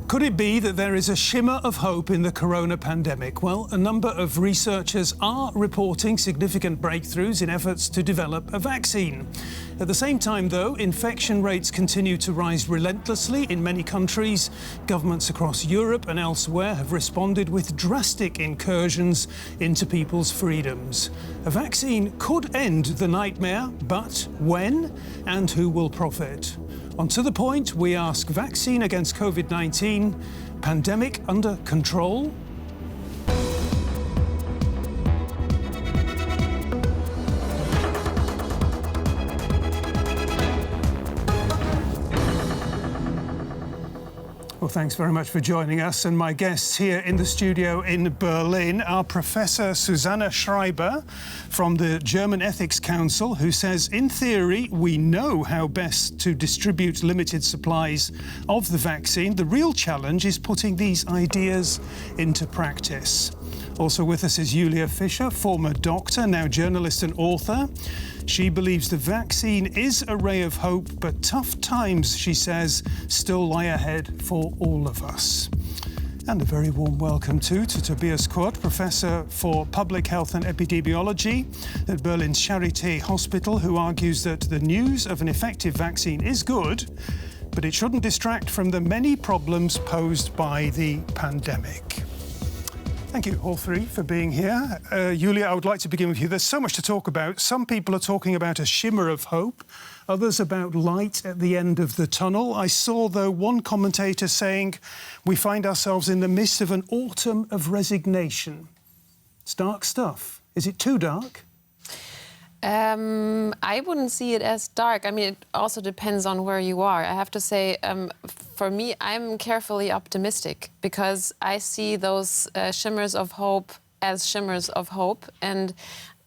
Could it be that there is a shimmer of hope in the corona pandemic? Well, a number of researchers are reporting significant breakthroughs in efforts to develop a vaccine. At the same time, though, infection rates continue to rise relentlessly in many countries. Governments across Europe and elsewhere have responded with drastic incursions into people's freedoms. A vaccine could end the nightmare, but when and who will profit? On To The Point, we ask, vaccine against COVID-19, pandemic under control? Well, thanks very much for joining us. And my guests here in the studio in Berlin are Professor Susanne Schreiber from the German Ethics Council, who says, in theory, we know how best to distribute limited supplies of the vaccine. The real challenge is putting these ideas into practice. Also with us is Fischer, former doctor, now journalist and author. She believes the vaccine is a ray of hope, but tough times, she says, still lie ahead for all of us. And a very warm welcome to Tobias Kurth, Professor for Public Health and Epidemiology at Berlin's Charité Hospital, who argues that the news of an effective vaccine is good, but it shouldn't distract from the many problems posed by the pandemic. Thank you, all three, for being here. Julia, I would like to begin with you. There's so much to talk about. Some people are talking about a shimmer of hope, others about light at the end of the tunnel. I saw, though, one commentator saying we find ourselves in the midst of an autumn of resignation. It's dark stuff. Is it too dark? I wouldn't see it as dark. I mean, it also depends on where you are. I have to say, for me, I'm carefully optimistic because I see those shimmers of hope as shimmers of hope. And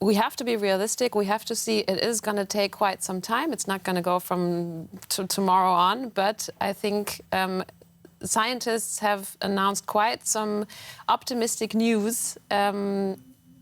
we have to be realistic. We have to see it is going to take quite some time. It's not going to go from tomorrow on. But I think scientists have announced quite some optimistic news.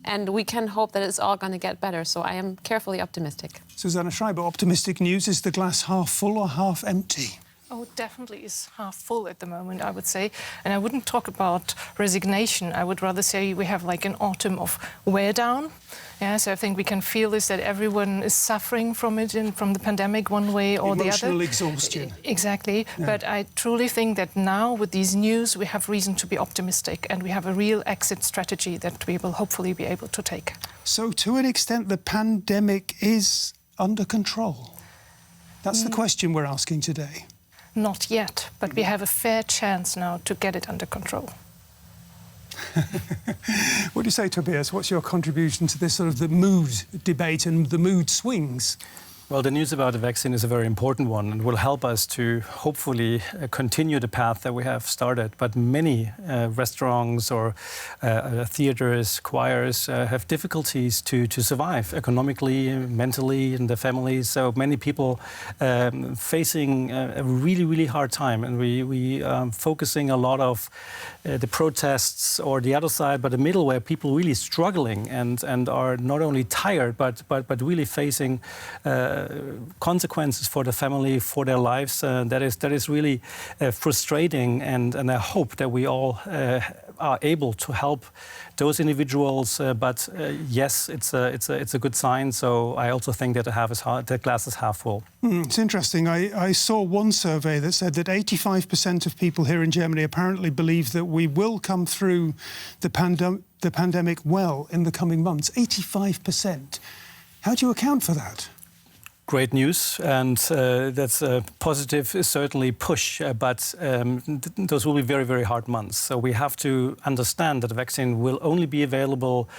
And we can hope that it's all going to get better. So I am carefully optimistic. Susanne Schreiber, optimistic news. Is the glass half full or half empty? Oh, it definitely is half full at the moment, I would say. And I wouldn't talk about resignation. I would rather say we have like an autumn of wear down. Yeah, so I think we can feel this, that everyone is suffering from it, and from the pandemic one way or the other. Emotional exhaustion. Exactly. Yeah. But I truly think that now with these news, we have reason to be optimistic, and we have a real exit strategy that we will hopefully be able to take. So to an extent, the pandemic is under control? That's the question we're asking today. Not yet, but we have a fair chance now to get it under control. What do you say, Tobias? What's your contribution to this sort of the mood debate and the mood swings? Well, the news about the vaccine is a very important one and will help us to hopefully continue the path that we have started. But many restaurants or theaters, choirs have difficulties to survive economically, mentally, in their families. So many people facing a really, really hard time. And we focusing a lot of the protests or the other side, but the middle, where people really struggling and are not only tired, but really facing consequences for the family, for their lives. That is really frustrating, and I hope that we all are able to help those individuals. But yes, it's a good sign. So I also think that the glass is half full. It's interesting. I saw one survey that said that 85% of people here in Germany apparently believe that we will come through the pandemic well in the coming months. 85%. How do you account for that? Great news, and that's a positive, certainly push, but those will be very, very hard months. So we have to understand that the vaccine will only be available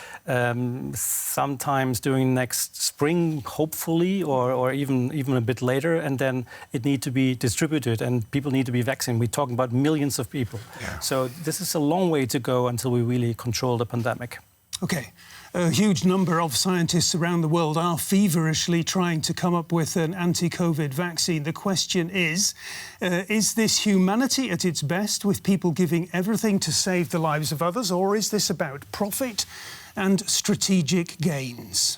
sometimes during next spring, hopefully, or even a bit later, and then it needs to be distributed and people need to be vaccinated. We're talking about millions of people. Yeah. So this is a long way to go until we really control the pandemic. Okay. A huge number of scientists around the world are feverishly trying to come up with an anti-COVID vaccine. The question is this humanity at its best, with people giving everything to save the lives of others, or is this about profit and strategic gains?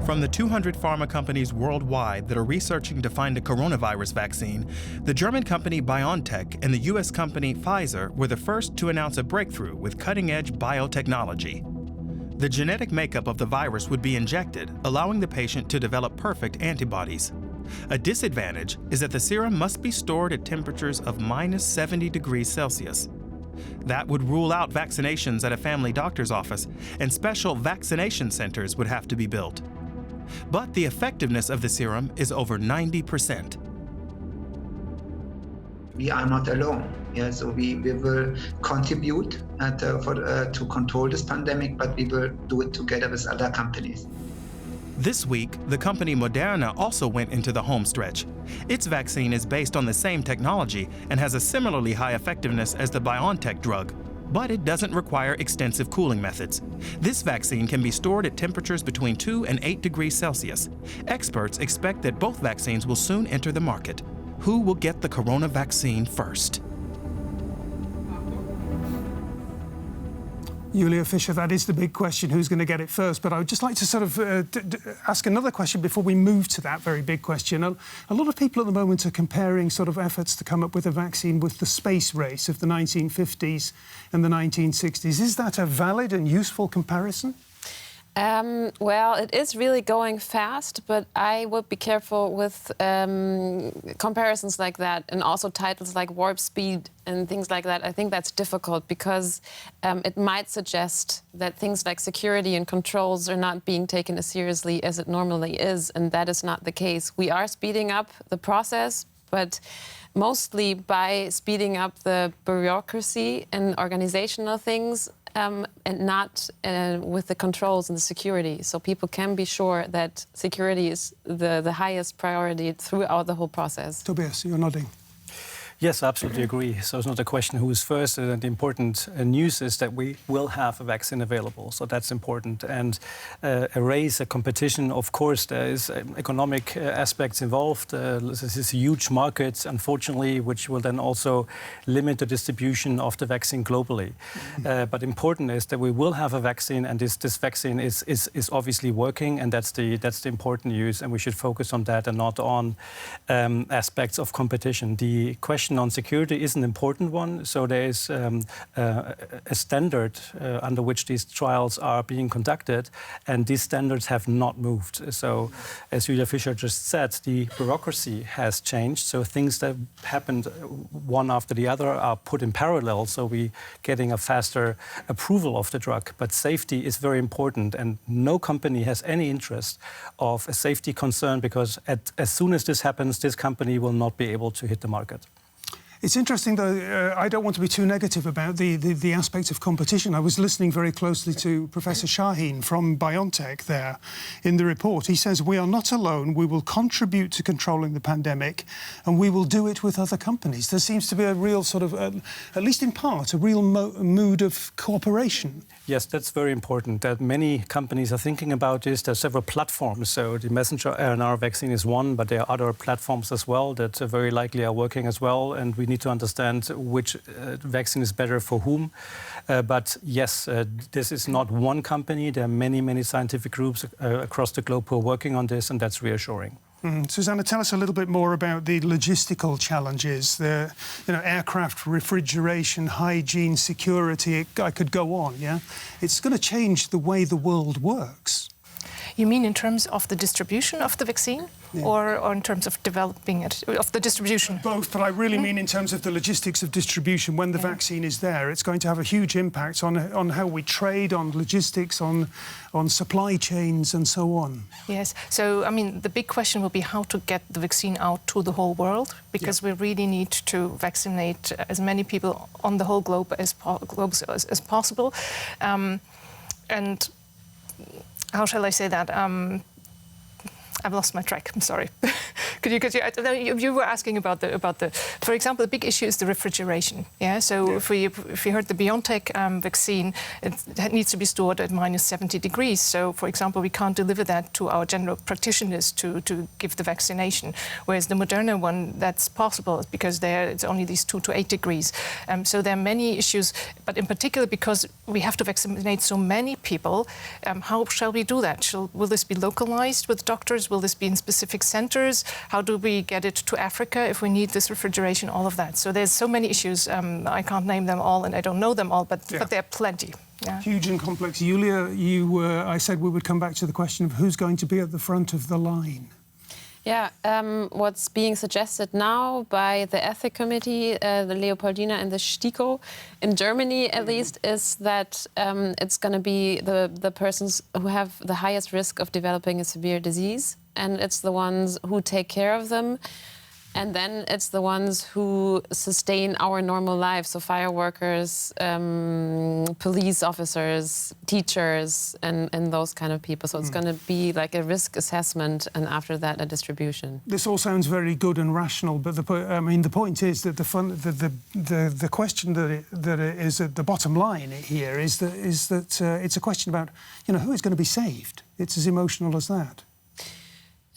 From the 200 pharma companies worldwide that are researching to find a coronavirus vaccine, the German company BioNTech and the US company Pfizer were the first to announce a breakthrough with cutting-edge biotechnology. The genetic makeup of the virus would be injected, allowing the patient to develop perfect antibodies. A disadvantage is that the serum must be stored at temperatures of -70 degrees Celsius. That would rule out vaccinations at a family doctor's office, and special vaccination centers would have to be built. But the effectiveness of the serum is over 90%. We are not alone. Yeah, so we will contribute to control this pandemic, but we will do it together with other companies. This week, the company Moderna also went into the home stretch. Its vaccine is based on the same technology and has a similarly high effectiveness as the BioNTech drug, but it doesn't require extensive cooling methods. This vaccine can be stored at temperatures between 2 and 8 degrees Celsius. Experts expect that both vaccines will soon enter the market. Who will get the corona vaccine first? Julia Fischer, that is the big question, who's going to get it first? But I would just like to sort of ask another question before we move to that very big question. A lot of people at the moment are comparing sort of efforts to come up with a vaccine with the space race of the 1950s and the 1960s. Is that a valid and useful comparison? Well, it is really going fast, but I would be careful with comparisons like that, and also titles like Warp Speed and things like that. I think that's difficult because it might suggest that things like security and controls are not being taken as seriously as it normally is, and that is not the case. We are speeding up the process, but mostly by speeding up the bureaucracy and organizational things, and not with the controls and the security. So people can be sure that security is the highest priority throughout the whole process. Tobias, you're nodding. Yes, I absolutely agree. So it's not a question who is first. And the important news is that we will have a vaccine available. So that's important. And a race, a competition, of course, there is economic aspects involved. This is huge markets, unfortunately, which will then also limit the distribution of the vaccine globally. But important is that we will have a vaccine, and this vaccine is obviously working, and that's the important news. And we should focus on that and not on aspects of competition. The question on security is an important one. So there is a standard under which these trials are being conducted, and these standards have not moved. So, as Julia Fischer just said, the bureaucracy has changed. So things that happened one after the other are put in parallel. So we're getting a faster approval of the drug. But safety is very important, and no company has any interest of a safety concern, because as soon as this happens, this company will not be able to hit the market. It's interesting, though, I don't want to be too negative about the aspect of competition. I was listening very closely to Professor Shaheen from BioNTech there in the report. He says, we are not alone, we will contribute to controlling the pandemic, and we will do it with other companies. There seems to be a real sort of, at least in part, a real mood of cooperation. Yes, that's very important, that many companies are thinking about this. There are several platforms. So the messenger RNA vaccine is one, but there are other platforms as well that very likely are working as well. And we need to understand which vaccine is better for whom. But yes, this is not one company. There are many, many scientific groups across the globe who are working on this, and that's reassuring. Susanne, tell us a little bit more about the logistical challenges, the aircraft refrigeration, hygiene, security. I could go on, yeah? It's going to change the way the world works. You mean in terms of the distribution of the vaccine, or in terms of developing it, of the distribution? Both, but I really mean in terms of the logistics of distribution. When the vaccine is there, it's going to have a huge impact on how we trade, on logistics, on supply chains and so on. Yes, so I mean the big question will be how to get the vaccine out to the whole world, because we really need to vaccinate as many people on the whole globe as possible. And how shall I say that? I've lost my track. I'm sorry. You were asking about the. For example, the big issue is the refrigeration. Yeah. So if we heard the BioNTech vaccine, it needs to be stored at -70 degrees. So, for example, we can't deliver that to our general practitioners to give the vaccination. Whereas the Moderna one, that's possible because there it's only these 2 to 8 degrees. So there are many issues, but in particular because we have to vaccinate so many people. How shall we do that? Will this be localized with doctors? Will this be in specific centers? How do we get it to Africa if we need this refrigeration? All of that. So there's so many issues. I can't name them all, and I don't know them all, but there are plenty. Yeah. Huge and complex. Julia, I said we would come back to the question of who's going to be at the front of the line. Yeah, what's being suggested now by the Ethic Committee, the Leopoldina and the STIKO, in Germany at least, is that it's going to be the persons who have the highest risk of developing a severe disease, and it's the ones who take care of them. And then it's the ones who sustain our normal lives, so fire workers, police officers, teachers, and those kind of people. So it's going to be like a risk assessment, and after that, a distribution. This all sounds very good and rational, but the point is that the question that is at the bottom line here is that it's a question about who is going to be saved. It's as emotional as that.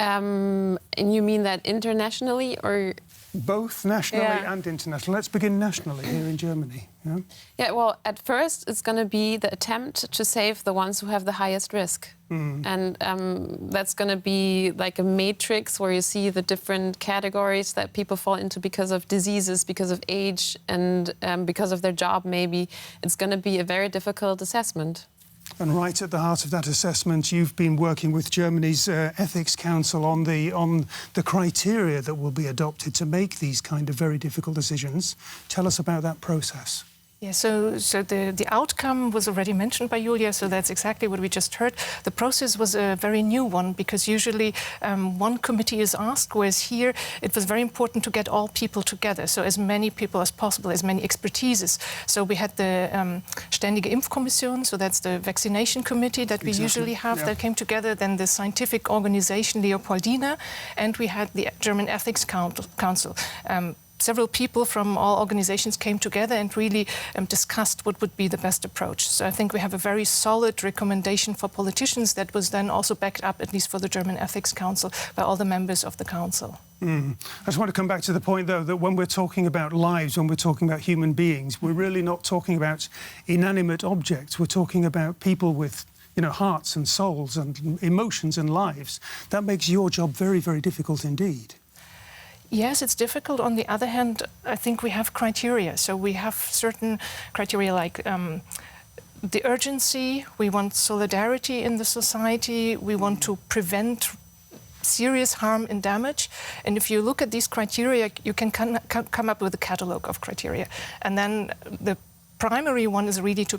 And you mean that internationally or...? Both nationally and internationally. Let's begin nationally here in Germany. Yeah, well, at first it's going to be the attempt to save the ones who have the highest risk. And that's going to be like a matrix where you see the different categories that people fall into because of diseases, because of age, and because of their job maybe. It's going to be a very difficult assessment. And right at the heart of that assessment, you've been working with Germany's Ethics Council on the criteria that will be adopted to make these kind of very difficult decisions. Tell us about that process. Yeah, so the outcome was already mentioned by Julia, so that's exactly what we just heard. The process was a very new one because usually one committee is asked, whereas here it was very important to get all people together, so as many people as possible, as many expertises. So we had the Ständige Impfkommission, so that's the vaccination committee that we usually have that came together, then the scientific organization Leopoldina, and we had the German Ethics Council. Several people from all organizations came together and really discussed what would be the best approach. So I think we have a very solid recommendation for politicians that was then also backed up, at least for the German Ethics Council, by all the members of the council. I just want to come back to the point, though, that when we're talking about lives, when we're talking about human beings, we're really not talking about inanimate objects. We're talking about people with hearts and souls and emotions and lives. That makes your job very, very difficult indeed. Yes, it's difficult. On the other hand, I think we have criteria. So we have certain criteria like the urgency, we want solidarity in the society, we want to prevent serious harm and damage. And if you look at these criteria, you can come up with a catalogue of criteria. And then the primary one is really to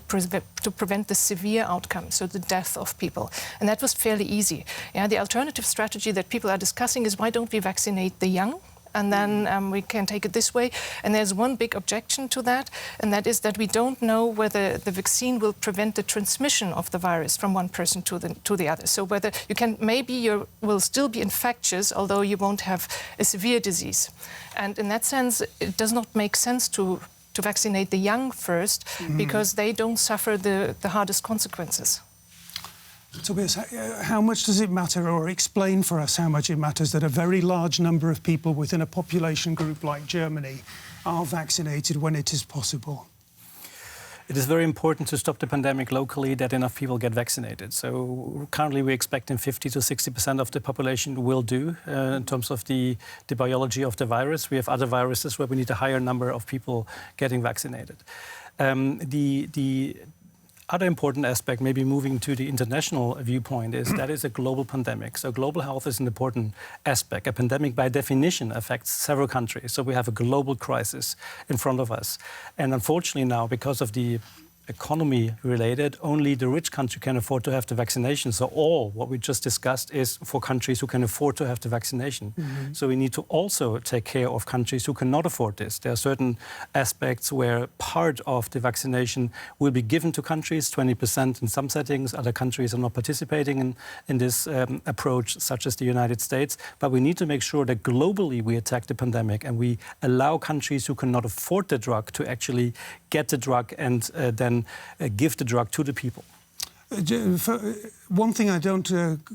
prevent the severe outcome, so the death of people. And that was fairly easy. Yeah, the alternative strategy that people are discussing is why don't we vaccinate the young? And then we can take it this way. And there's one big objection to that, and that is that we don't know whether the vaccine will prevent the transmission of the virus from one person to the other. So whether you will still be infectious, although you won't have a severe disease. And in that sense, it does not make sense to vaccinate the young first, because they don't suffer the hardest consequences. Tobias, how much does it matter, or explain for us how much it matters, that a very large number of people within a population group like Germany are vaccinated when it is possible? It is very important to stop the pandemic locally, that enough people get vaccinated. So currently we're expecting 50 to 60% of the population will do in terms of the biology of the virus. We have other viruses where we need a higher number of people getting vaccinated. The other important aspect, maybe moving to the international viewpoint, is that is a global pandemic. So global health is an important aspect. A pandemic, by definition, affects several countries. So we have a global crisis in front of us. And unfortunately now, because of the economy related. Only the rich country can afford to have the vaccination. So all what we just discussed is for countries who can afford to have the vaccination. So we need to also take care of countries who cannot afford this. There are certain aspects where part of the vaccination will be given to countries, 20% in some settings. Other countries are not participating in this approach, such as the United States. But we need to make sure that globally we attack the pandemic and we allow countries who cannot afford the drug to actually get the drug and then give the drug to the people. One thing I don't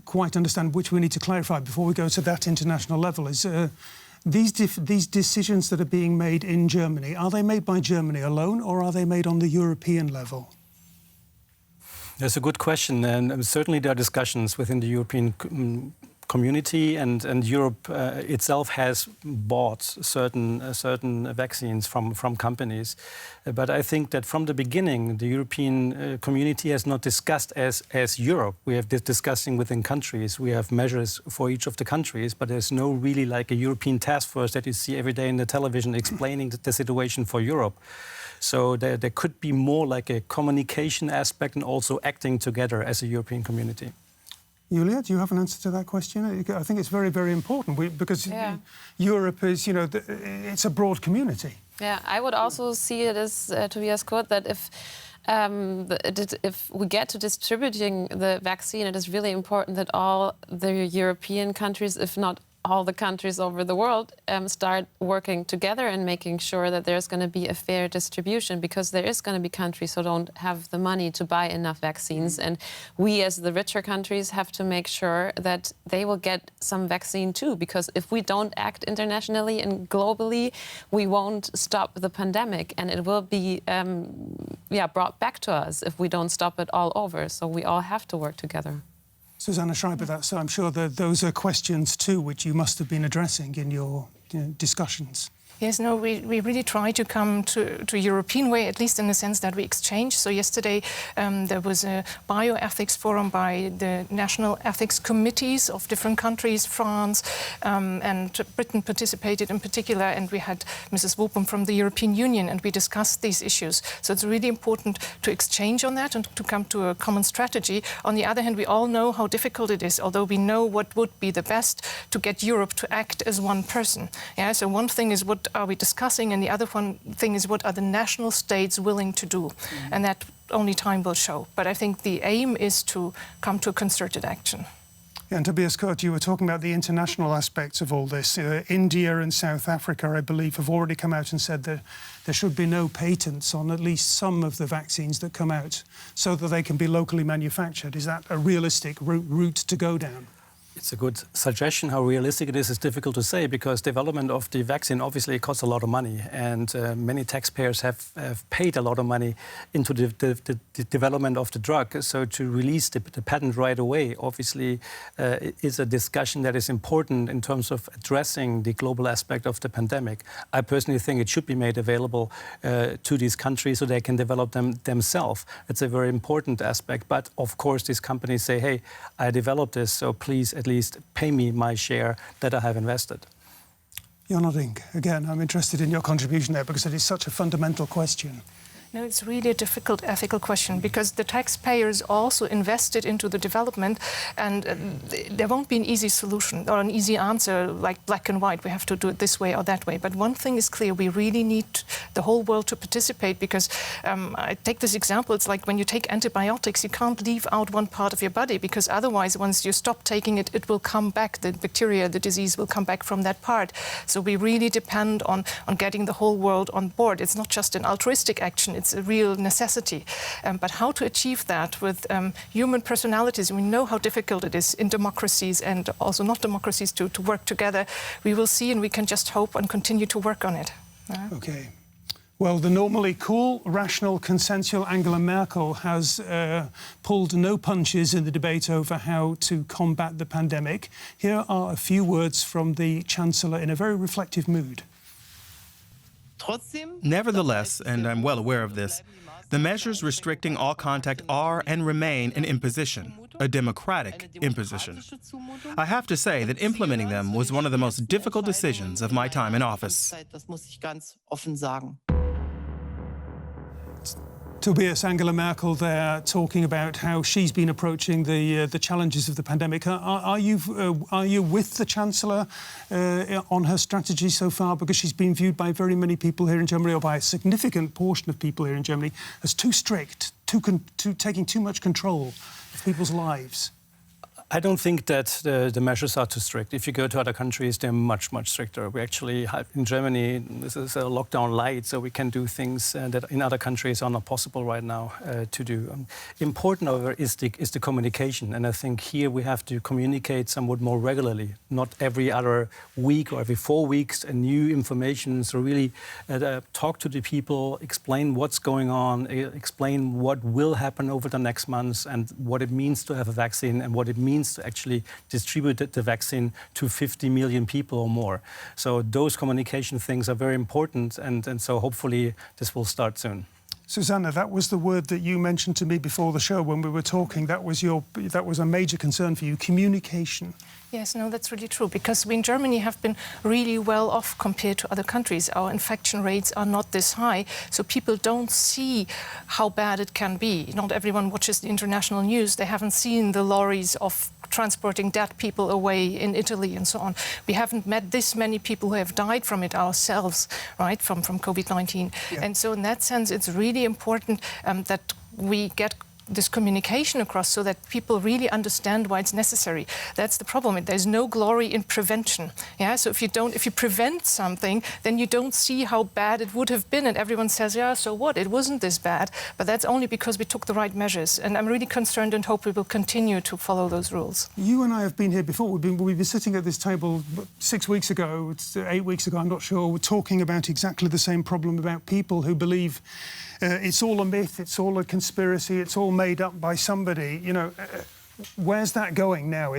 quite understand, which we need to clarify before we go to that international level, is these decisions that are being made in Germany, are they made by Germany alone or are they made on the European level? That's a good question, and certainly there are discussions within the European community, and Europe itself has bought certain vaccines from companies. But I think that from the beginning, the European community has not discussed as Europe. We have discussing within countries. We have measures for each of the countries, but there's no really like a European task force that you see every day in the television explaining the situation for Europe. So there could be more like a communication aspect and also acting together as a European community. Julia, do you have an answer to that question? I think it's very, very important because Europe is, it's a broad community. Yeah, I would also see it as Tobias Kurth that if we get to distributing the vaccine, it is really important that all the European countries, if not all the countries over the world, start working together and making sure that there's going to be a fair distribution, because there is going to be countries who don't have the money to buy enough vaccines. And we, as the richer countries, have to make sure that they will get some vaccine too, because if we don't act internationally and globally, we won't stop the pandemic, and it will be brought back to us if we don't stop it all over. So we all have to work together. Susanne Schreiber, I'm sure that those are questions too which you must have been addressing in your discussions. Yes, no, we really try to come to a European way, at least in the sense that we exchange. So yesterday there was a bioethics forum by the national ethics committees of different countries, France and Britain participated in particular, and we had Mrs. Wopum from the European Union, and we discussed these issues. So it's really important to exchange on that and to come to a common strategy. On the other hand, we all know how difficult it is, although we know what would be the best to get Europe to act as one person. Yeah, so one thing is what are we discussing, and the other one thing is what are the national states willing to do, and that only time will show. But I think the aim is to come to a concerted action. Yeah, and Tobias Kurth, you were talking about the international aspects of all this. India and South Africa, I believe, have already come out and said that there should be no patents on at least some of the vaccines that come out so that they can be locally manufactured. Is that a realistic route to go down? It's a good suggestion. How realistic it is difficult to say, because development of the vaccine obviously costs a lot of money, and many taxpayers have paid a lot of money into the development of the drug. So to release the patent right away obviously is a discussion that is important in terms of addressing the global aspect of the pandemic. I personally think it should be made available to these countries so they can develop them themselves. It's a very important aspect. But of course these companies say, hey, I developed this, so please at least pay me my share that I have invested. You're nodding. Again, I'm interested in your contribution there because it is such a fundamental question. No, it's really a difficult ethical question, because the taxpayers also invested into the development, and there won't be an easy solution or an easy answer like black and white. We have to do it this way or that way. But one thing is clear, we really need the whole world to participate, because I take this example, it's like when you take antibiotics, you can't leave out one part of your body, because otherwise once you stop taking it, it will come back, the bacteria, the disease will come back from that part. So we really depend on getting the whole world on board. It's not just an altruistic action, it's a real necessity. But how to achieve that with human personalities? We know how difficult it is in democracies and also not democracies to work together. We will see, and we can just hope and continue to work on it. Okay. Well, the normally cool, rational, consensual Angela Merkel has pulled no punches in the debate over how to combat the pandemic. Here are a few words from the Chancellor in a very reflective mood. Nevertheless, and I'm well aware of this, the measures restricting all contact are and remain an imposition, a democratic imposition. I have to say that implementing them was one of the most difficult decisions of my time in office. Tobias, Angela Merkel there talking about how she's been approaching the challenges of the pandemic. Are you with the Chancellor on her strategy so far? Because she's been viewed by very many people here in Germany, or by a significant portion of people here in Germany, as too strict, taking too much control of people's lives. I don't think that the measures are too strict. If you go to other countries, they're much, much stricter. We actually have, in Germany, this is a lockdown light, so we can do things that in other countries are not possible right now to do. Important, however, is the communication. And I think here we have to communicate somewhat more regularly, not every other week or every 4 weeks, and new information. So really talk to the people, explain what's going on, explain what will happen over the next months and what it means to have a vaccine and what it means to actually distribute the vaccine to 50 million people or more. So those communication things are very important, and so hopefully this will start soon. Susanne, that was the word that you mentioned to me before the show when we were talking. That was a major concern for you, communication. Yes, no, that's really true, because we in Germany have been really well off compared to other countries. Our infection rates are not this high, so people don't see how bad it can be. Not everyone watches the international news. They haven't seen the lorries of transporting dead people away in Italy and so on. We haven't met this many people who have died from it ourselves, right, from COVID-19. Yeah. And so in that sense, it's really important that we get this communication across so that people really understand why it's necessary. That's the problem. There's no glory in prevention. Yeah, so if you prevent something, then you don't see how bad it would have been, and everyone says, yeah, so what? It wasn't this bad. But that's only because we took the right measures. And I'm really concerned and hope we will continue to follow those rules. You and I have been here before. We've been sitting at this table 6 weeks ago, 8 weeks ago, I'm not sure. We're talking about exactly the same problem, about people who believe it's all a myth, it's all a conspiracy, it's all made up by somebody. You know, where's that going now?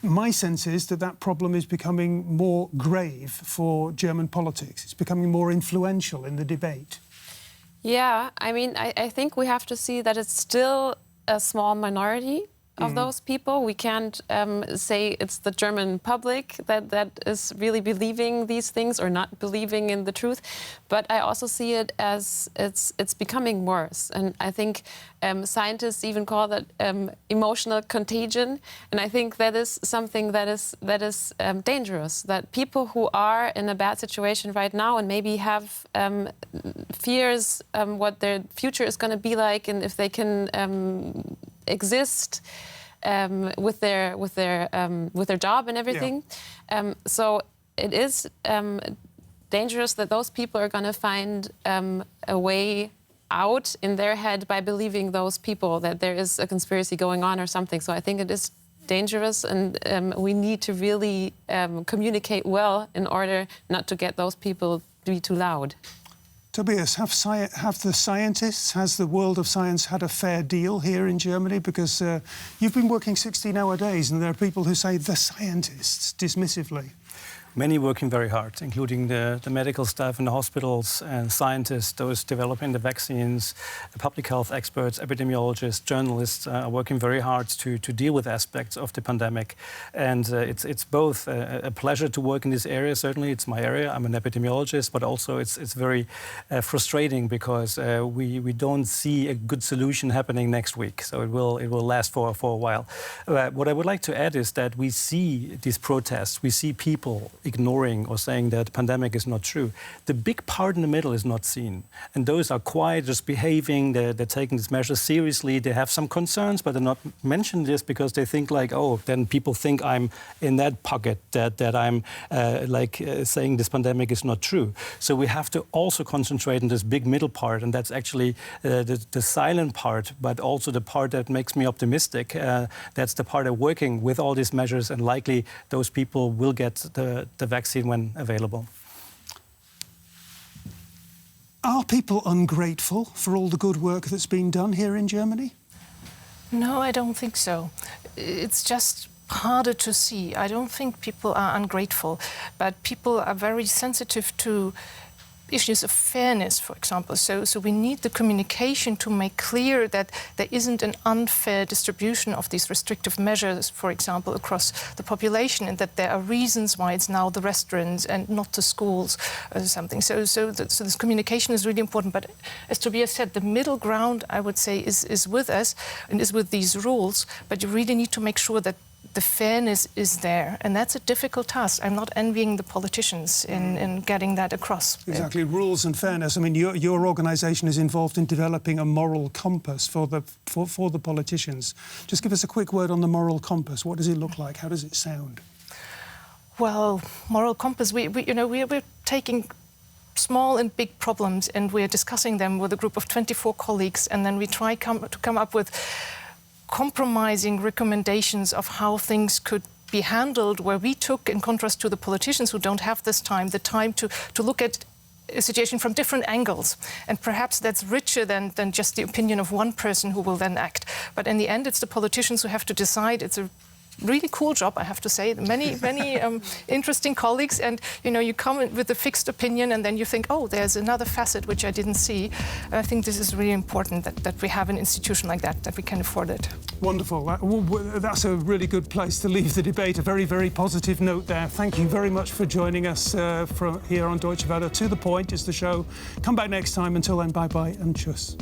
My sense is that problem is becoming more grave for German politics. It's becoming more influential in the debate. Yeah, I mean, I think we have to see that it's still a small minority of those people. We can't say it's the German public that is really believing these things or not believing in the truth. But I also see it as it's becoming worse. And I think scientists even call that emotional contagion. And I think that is something that is dangerous, that people who are in a bad situation right now and maybe have fears what their future is going to be like, and if they can exist with their job and everything. Yeah. So it is dangerous that those people are going to find a way out in their head by believing those people, that there is a conspiracy going on or something. So I think it is dangerous, and we need to really communicate well in order not to get those people to be too loud. Tobias, have the scientists, has the world of science had a fair deal here in Germany? Because you've been working 16-hour days, and there are people who say the scientists dismissively. Many working very hard, including the medical staff in the hospitals and scientists, those developing the vaccines, the public health experts, epidemiologists, journalists are working very hard to deal with aspects of the pandemic. And it's both a pleasure to work in this area. Certainly, it's my area. I'm an epidemiologist, but also it's very frustrating because we don't see a good solution happening next week. So it will last for a while. What I would like to add is that we see these protests. We see people ignoring or saying that the pandemic is not true. The big part in the middle is not seen. And those are quiet, just behaving, they're taking these measures seriously, they have some concerns, but they're not mentioning this because they think like, oh, then people think I'm in that pocket, that I'm saying this pandemic is not true. So we have to also concentrate on this big middle part, and that's actually the silent part, but also the part that makes me optimistic. That's the part of working with all these measures, and likely those people will get the vaccine when available. Are people ungrateful for all the good work that's been done here in Germany? No, I don't think so. It's just harder to see. I don't think people are ungrateful, but people are very sensitive to issues of fairness, for example. So we need the communication to make clear that there isn't an unfair distribution of these restrictive measures, for example, across the population, and that there are reasons why it's now the restaurants and not the schools or something. So this communication is really important. But as Tobias said, the middle ground, I would say, is with us and is with these rules. But you really need to make sure that the fairness is there, and that's a difficult task. I'm not envying the politicians in getting that across. Exactly, rules and fairness. I mean, your organisation is involved in developing a moral compass for the politicians. Just give us a quick word on the moral compass. What does it look like? How does it sound? Well, moral compass. We're taking small and big problems, and we're discussing them with a group of 24 colleagues, and then we try to come up with compromising recommendations of how things could be handled, where we took, in contrast to the politicians who don't have this time, the time to look at a situation from different angles. And perhaps that's richer than just the opinion of one person who will then act. But in the end, it's the politicians who have to decide. It's a really cool job, I have to say. Many interesting colleagues, and you come with a fixed opinion, and then you think, oh, there's another facet which I didn't see. And I think this is really important that we have an institution like that we can afford it. Wonderful. That's a really good place to leave the debate. A very, very positive note there. Thank you very much for joining us from here on Deutsche Welle. To the Point is the show. Come back next time. Until then, bye-bye and tschüss.